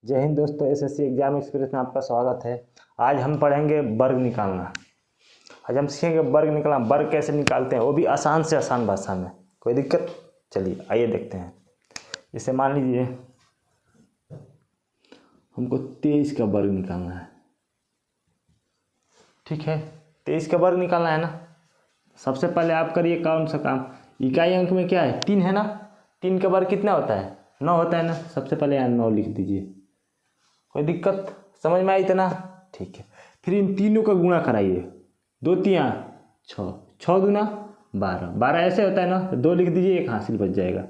जय हिंद दोस्तों, SSC exam express में आपका स्वागत है। आज हम पढ़ेंगे वर्ग निकालना। आज हम सीखेंगे वर्ग निकालना। वर्ग कैसे निकालते हैं, वो भी आसान से आसान भाषा में। कोई दिक्कत? चलिए आइए देखते हैं। जैसे मान लीजिए हमको 23 का वर्ग निकालना है। ठीक है, 23 का वर्ग निकालना है ना। सबसे पहले आप करिए कौन सा काम। इकाई अंक में क्या है? 3 है ना। 3 का वर्ग कितना होता है? 9 होता है ना। सबसे पहले यहाँ 9 लिख दीजिए। कोई दिक्कत? समझ में आई इतना? ठीक है। फिर इन तीनों का गुणा कराइए। 2 3 6, 6 दूना 12, 12 ऐसे होता है ना। 2 लिख दीजिए, 1 हासिल बच जाएगा।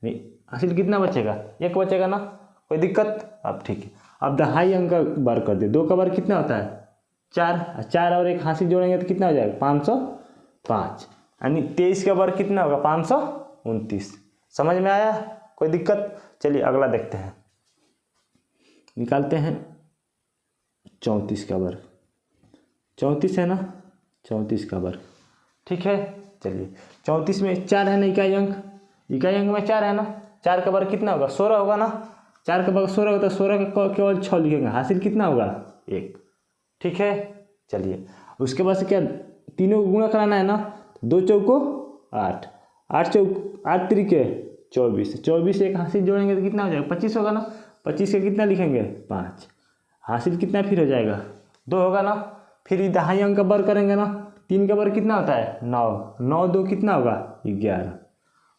नहीं, हासिल कितना बचेगा? 1 बचेगा ना। कोई दिक्कत? अब ठीक है। अब दहाई अंक का वर्ग कर दे। 2 का वर्ग कितना होता है? 4, 4 और 1 हासिल जोड़ेंगे तो कितना हो जाएगा? 505। यानी 23 का वर्ग कितना होगा? 529। समझ में आया? कोई दिक्कत? चलिए अगला देखते हैं। निकालते हैं 34 का वर्ग। 34 है ना, 34 का वर्ग। ठीक है, चलिए 34 में 4 है ना इकाई अंक। इकाई अंक में 4 है ना। 4 का वर्ग कितना होगा? 16 होगा ना। 4 का वर्ग 16 होता है। 16 का केवल 6 लिखेंगे। हासिल कितना होगा? 1। ठीक है, चलिए उसके बाद से क्या, तीनों को गुणा कराना है ना। 2 चौको 8, 8 त्रिके 24, 24 1 हासिल जोड़ेंगे तो कितना हो जाएगा? 25 होगा ना। 25 का कितना लिखेंगे? 5। हासिल कितना फिर हो जाएगा? 2 होगा ना। फिर दहाई अंक का वर्ग करेंगे ना। 3 का वर्ग कितना होता है? 9, 9 2 कितना होगा? 11।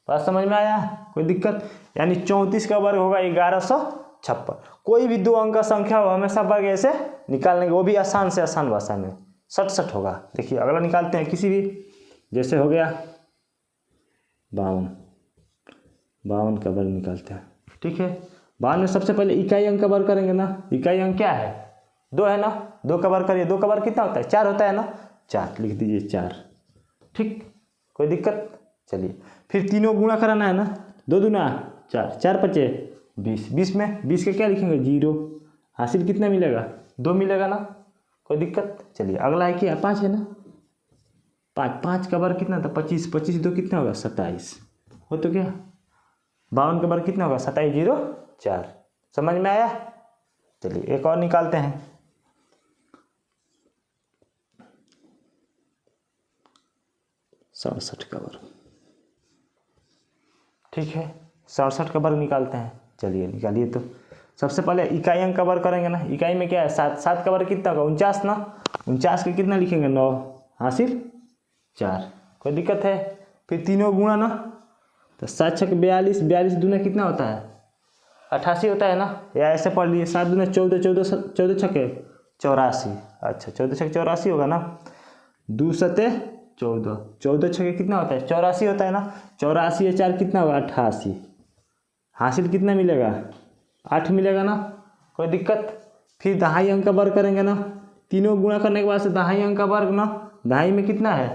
बात समझ में आया? कोई दिक्कत? यानी 34 का वर्ग होगा 1156। कोई भी 2 अंक का संख्या हो, हमेशा वर्ग ऐसे निकालने के, वो भी आसान से आसान भाषा में। 67 होगा। देखिए अगला निकालते हैं किसी भी। जैसे हो गया 52, 52 का वर्ग निकालते हैं। ठीक है, 52 में सबसे पहले इकाई अंक का वर्ग करेंगे ना। इकाई अंक क्या है? 2 है ना। 2 का वर्ग करिए। 2 का वर्ग कितना होता है? 4 होता है ना। 4 लिख दीजिए, 4। ठीक, कोई दिक्कत? चलिए फिर तीनों गुणा कराना है ना। 2 दूना 4, 4 पचे 20, 20 में 20 का क्या लिखेंगे? 0। हासिल कितना मिलेगा? 2 मिलेगा ना। कोई दिक्कत? चलिए अगला है क्या? 5 है ना। 5, 5 का वर्ग कितना था? 25, 25 2 कितना होगा? 27। हो तो क्या, 52 का वर्ग कितना होगा? 27 0 4। समझ में आया? चलिए एक और निकालते हैं। सड़सठ का वर्ग। ठीक है, 67 का वर्ग निकालते हैं। चलिए निकालिए। तो सबसे पहले इकाई अंक का वर्ग करेंगे ना। इकाई में क्या है? 7, 7 का वर्ग कितना होगा? 49 ना। 49 का कितना लिखेंगे? 9, हासिल 4। कोई दिक्कत है? फिर तीनों गुणा ना। तो 7 6 42, 42 दूना कितना होता है? 88 होता है ना। या ऐसे पढ़ लिए 7 दूना 14, 14 14 छके 84। अच्छा 14 छके 84 होगा ना। 2 सते 14, 14 छके कितना होता है? 84 होता है ना। 84 या 4 कितना होगा? 88। हासिल कितना मिलेगा? 8 मिलेगा ना। कोई दिक्कत? फिर दहाई अंक का वर्ग करेंगे ना। तीनों गुणा करने के बाद से दहाई अंक का वर्ग ना। दहाई में कितना है?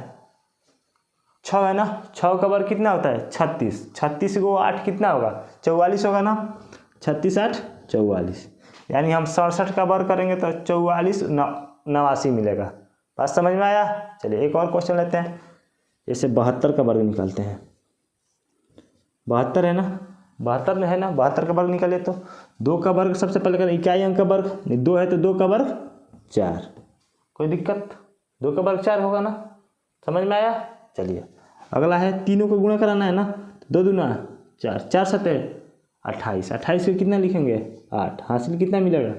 6 है ना। 6 का वर्ग कितना होता है? 36, 36 को 8 कितना होगा? 44 होगा ना। 36 8 44। यानी हम 67 का वर्ग करेंगे तो 44 89 मिलेगा। बात समझ में आया? चलिए एक और क्वेश्चन लेते हैं। जैसे 72 का वर्ग निकालते हैं। 72 है ना। 72 में है ना। 72 का वर्ग निकालिए तो 2 का वर्ग सबसे पहले करें। इकाई अंक का वर्ग, 2 है तो 2 का वर्ग 4। कोई दिक्कत? 2 का वर्ग 4 होगा ना। समझ में आया? चलिए अगला है, तीनों को गुणा कराना है ना। 2 दूना 4, 4 सते 28, 28 को कितना लिखेंगे? 8। हासिल कितना मिलेगा?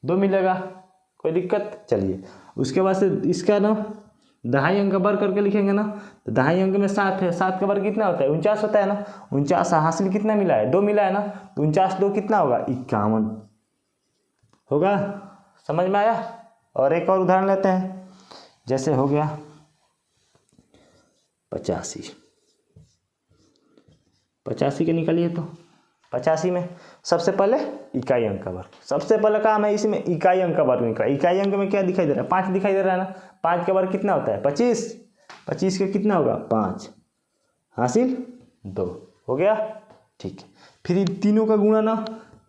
2 मिलेगा। कोई दिक्कत? चलिए उसके बाद से इसका ना दहाई अंक का वर्ग करके लिखेंगे ना। तो दहाई अंक में 7 है। 7 का वर्ग कितना होता है? 49 होता है ना। 49 हासिल कितना मिला है? 2 मिला है ना। 49 2 कितना होगा? 51 होगा। समझ में आया? और एक और उदाहरण लेते हैं। जैसे हो गया 85, 85 के निकालिए तो 85 में सबसे पहले इकाई अंक का वर्ग। सबसे पहले काम है इसमें इकाई अंक का वर्ग निकाला। इकाई अंक में क्या दिखाई दे रहा है? 5 दिखाई दे रहा है ना। 5 का वर्ग कितना होता है? 25, 25 का कितना होगा? 5। हासिल 2 हो गया। ठीक है, फिर तीनों का गुणा ना।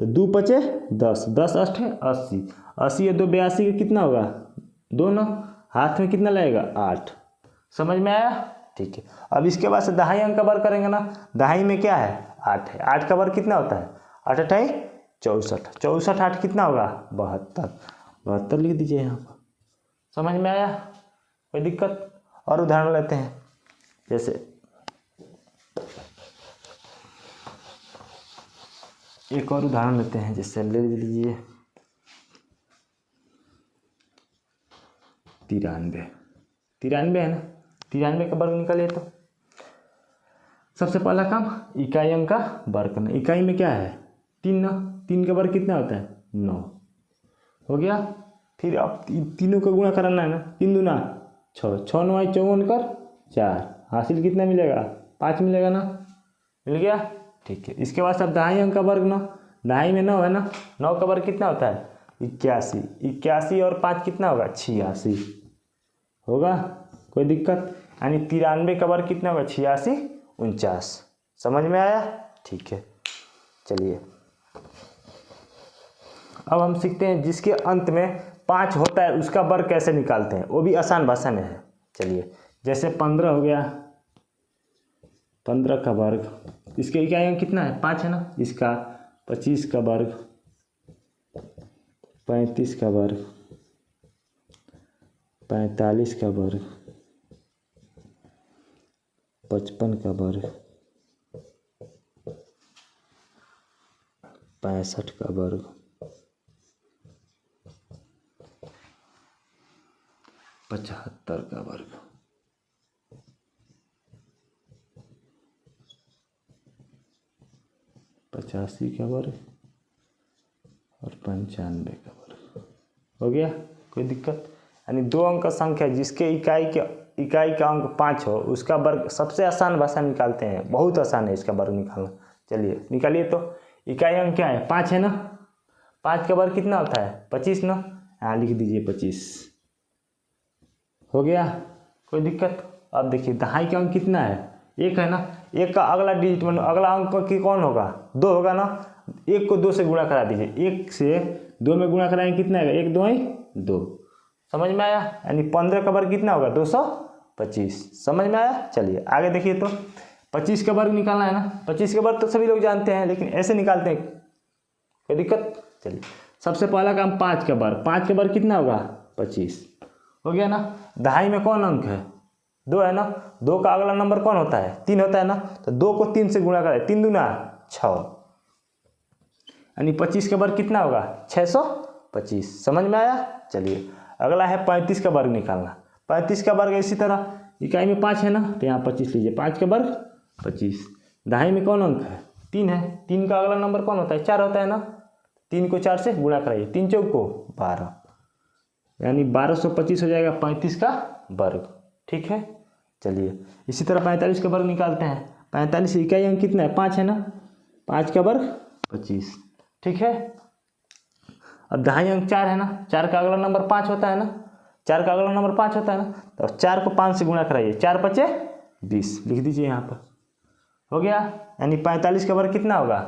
तो 2 पचे 10, 10 8 80, 80 2 82 का कितना होगा? 2 ना। हाथ में कितना लगेगा? 8। समझ में आया? ठीक है, अब इसके बाद से दहाई अंक का वर्ग करेंगे ना। दहाई में क्या है? 8 है। 8 का वर्ग कितना होता है? 8 8 64, 64 8 कितना होगा 72, 72 लिख दीजिए यहाँ पर। समझ में आया, कोई दिक्कत? और उदाहरण लेते हैं, जैसे एक और उदाहरण लेते हैं, जैसे ले लीजिए 93, 93 है ना, 93 का वर्ग निकालिए। तो सबसे पहला काम इकाई अंक का वर्ग करना। इकाई में क्या है 3 ना, 3 का वर्ग कितना होता है 9, हो गया। फिर अब तीनों का गुणा कराना है ना, 3 दूना 6, 6 9 54 कर 4, हासिल कितना मिलेगा 5 मिलेगा ना, मिल गया। ठीक है, इसके बाद अब दहाई अंक का वर्ग ना, दहाई में 9 है ना, 9 का वर्ग कितना होता है 81, 81 और 5 कितना होगा 86, होगा, कोई दिक्कत? यानी 93 का वर्ग कितना होगा 86 49। समझ में आया? ठीक है, चलिए अब हम सीखते हैं जिसके अंत में 5 होता है उसका वर्ग कैसे निकालते हैं, वो भी आसान भाषा में है। चलिए जैसे 15 हो गया, 15 का वर्ग, इसके इकाई अंक कितना है 5 है ना, इसका 25 का वर्ग, 35 का वर्ग, 45 का वर्ग, 55 का वर्ग, 65 का वर्ग, 75 का वर्ग, 85 का वर्ग और 95 का वर्ग, हो गया, कोई दिक्कत? यानी 2 अंक का संख्या जिसके इकाई का अंक 5 हो उसका वर्ग सबसे आसान भाषा निकालते हैं, बहुत आसान है इसका वर्ग निकालना। चलिए निकालिए। तो इकाई अंक क्या है 5 है ना, 5 का वर्ग कितना होता है 25 ना, यहाँ लिख दीजिए 25, हो गया, कोई दिक्कत? अब देखिए दहाई का अंक कितना है 1 है ना, 1 का अगला डिजिट अगला अंक की कौन होगा 2 होगा ना, 1 को 2 से गुणा करा दीजिए, 1 से 2 में गुणा कराएंगे कितना आएगा 1 2 2। समझ में आया? यानी 15 का वर्ग कितना होगा 225। समझ में आया? चलिए आगे देखिए। तो 25 का वर्ग निकालना है ना, 25 का वर्ग तो सभी लोग जानते हैं लेकिन ऐसे निकालते हैं, कोई दिक्कत? चलिए सबसे पहला काम 5 का वर्ग, 5 का वर्ग कितना होगा 25, हो गया ना। दहाई में कौन अंक है 2 है ना, 2 का अगला नंबर कौन होता है 3 होता है ना, तो 2 को 3 से गुणा करें, 3 दूना 6, यानी 25 का वर्ग कितना होगा 625। समझ में आया? चलिए अगला है 35 का वर्ग निकालना। 35 का वर्ग इसी तरह, इकाई में 5 है ना तो यहाँ 25 लीजिए, 5 का वर्ग 25। दहाई में कौन अंक है 3 है, 3 का अगला नंबर कौन होता है 4 होता है ना, 3 को 4 से गुणा कराइए, 3 चौक को 12, यानी 1225 हो जाएगा 35 का वर्ग। ठीक है, चलिए इसी तरह 45 का वर्ग निकालते हैं। 45 इकाई अंक कितना है 5 है ना, 5 का वर्ग 25। ठीक है, अब दहाई अंक 4 है ना, 4 का अगला नंबर 5 होता है ना, 4 का अगला नंबर 5 होता है ना, तो 4 को 5 से गुणा कराइए, 4 5 20 लिख दीजिए यहाँ पर, हो गया। यानी 45 का वर्ग कितना होगा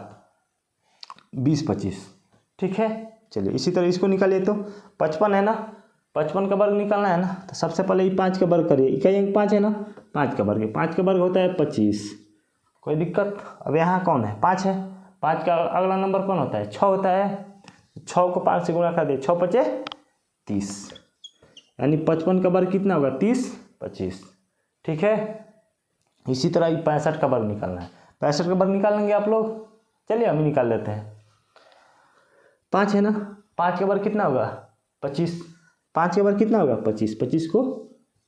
20 25। ठीक है, चलिए इसी तरह इसको निकालिए। तो 55 है ना, 55 का वर्ग निकालना है ना, तो सबसे पहले ये 5 का वर्ग करिए, इकाई अंक 5 है ना, 5 का वर्ग है, 5 का वर्ग होता है 25, कोई दिक्कत? अब यहाँ कौन है 5 है, 5 का अगला नंबर कौन होता है 6 होता है, 6 को 5 से गुणा कर दिए, 6 5 30, यानी 55 का वर्ग कितना होगा 30 25। ठीक है, इसी तरह 65 का वर्ग निकालना है, 65 का वर्ग निकाल लेंगे आप लोग, चलिए हम ही निकाल लेते हैं। 5 है ना, 5 का वर्ग कितना होगा 25, 5 का वर्ग कितना होगा 25, 25 को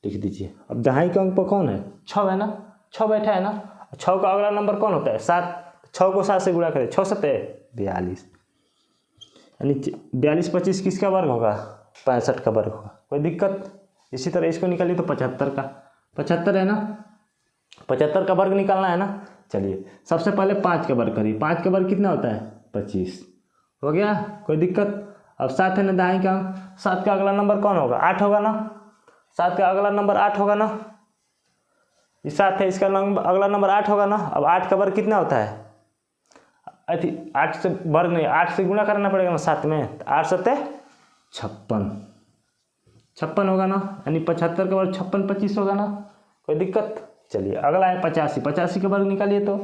लिख दीजिए। अब दहाई का अंक पर कौन है 6 है ना, 6 बैठा है ना, 6 का अगला नंबर कौन होता है 7, 6 को 7 से गुणा करें, 6 7 42, यानी 42 25 किसका वर्ग होगा 65 का वर्ग होगा, कोई दिक्कत? इसी तरह इसको निकालिए। तो 75 का, 75 है ना, 75 का वर्ग निकालना है ना। चलिए सबसे पहले 5 का वर्ग करिए, 5 का वर्ग कितना होता है 25, हो गया, कोई दिक्कत? अब 7 है ना दहाई का, 7 का अगला नंबर कौन होगा 8 होगा ना, 7 का अगला नंबर 8 होगा ना, ये 7 है इसका अगला नंबर 8 होगा ना। अब 8 का वर्ग कितना होता है 8 से वर्ग नहीं, 8 से गुणा करना पड़ेगा ना 7 में, 8 7 56, 56 होगा ना, यानी 75 का वर्ग 56 25 होगा ना, कोई दिक्कत? चलिए अगला है 85, 85 का वर्ग निकालिए। तो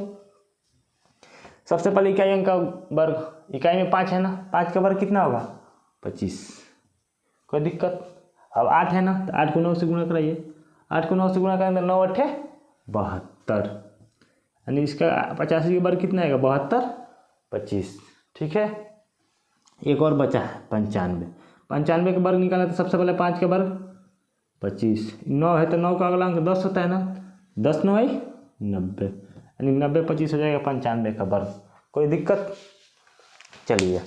सबसे पहले इकाई अंक का वर्ग, इकाई में 5 है ना, 5 का वर्ग कितना होगा 25, कोई दिक्कत। अब 8 है ना, तो 8 को 9 से गुणा कराइए, 8 को 9 से गुणा करेंगे तो 9 8 72, यानी इसका 85 का वर्ग कितना आएगा 72 25, ठीक है। एक और बचा है 95, 95 का वर्ग निकालना तो सबसे पहले 5 का वर्ग 25, 9 है तो 9 का अगला अंक 10 होता है ना, 10 9 90, यानी 90 25 हो जाएगा 95 का वर्ग, कोई दिक्कत। चलिए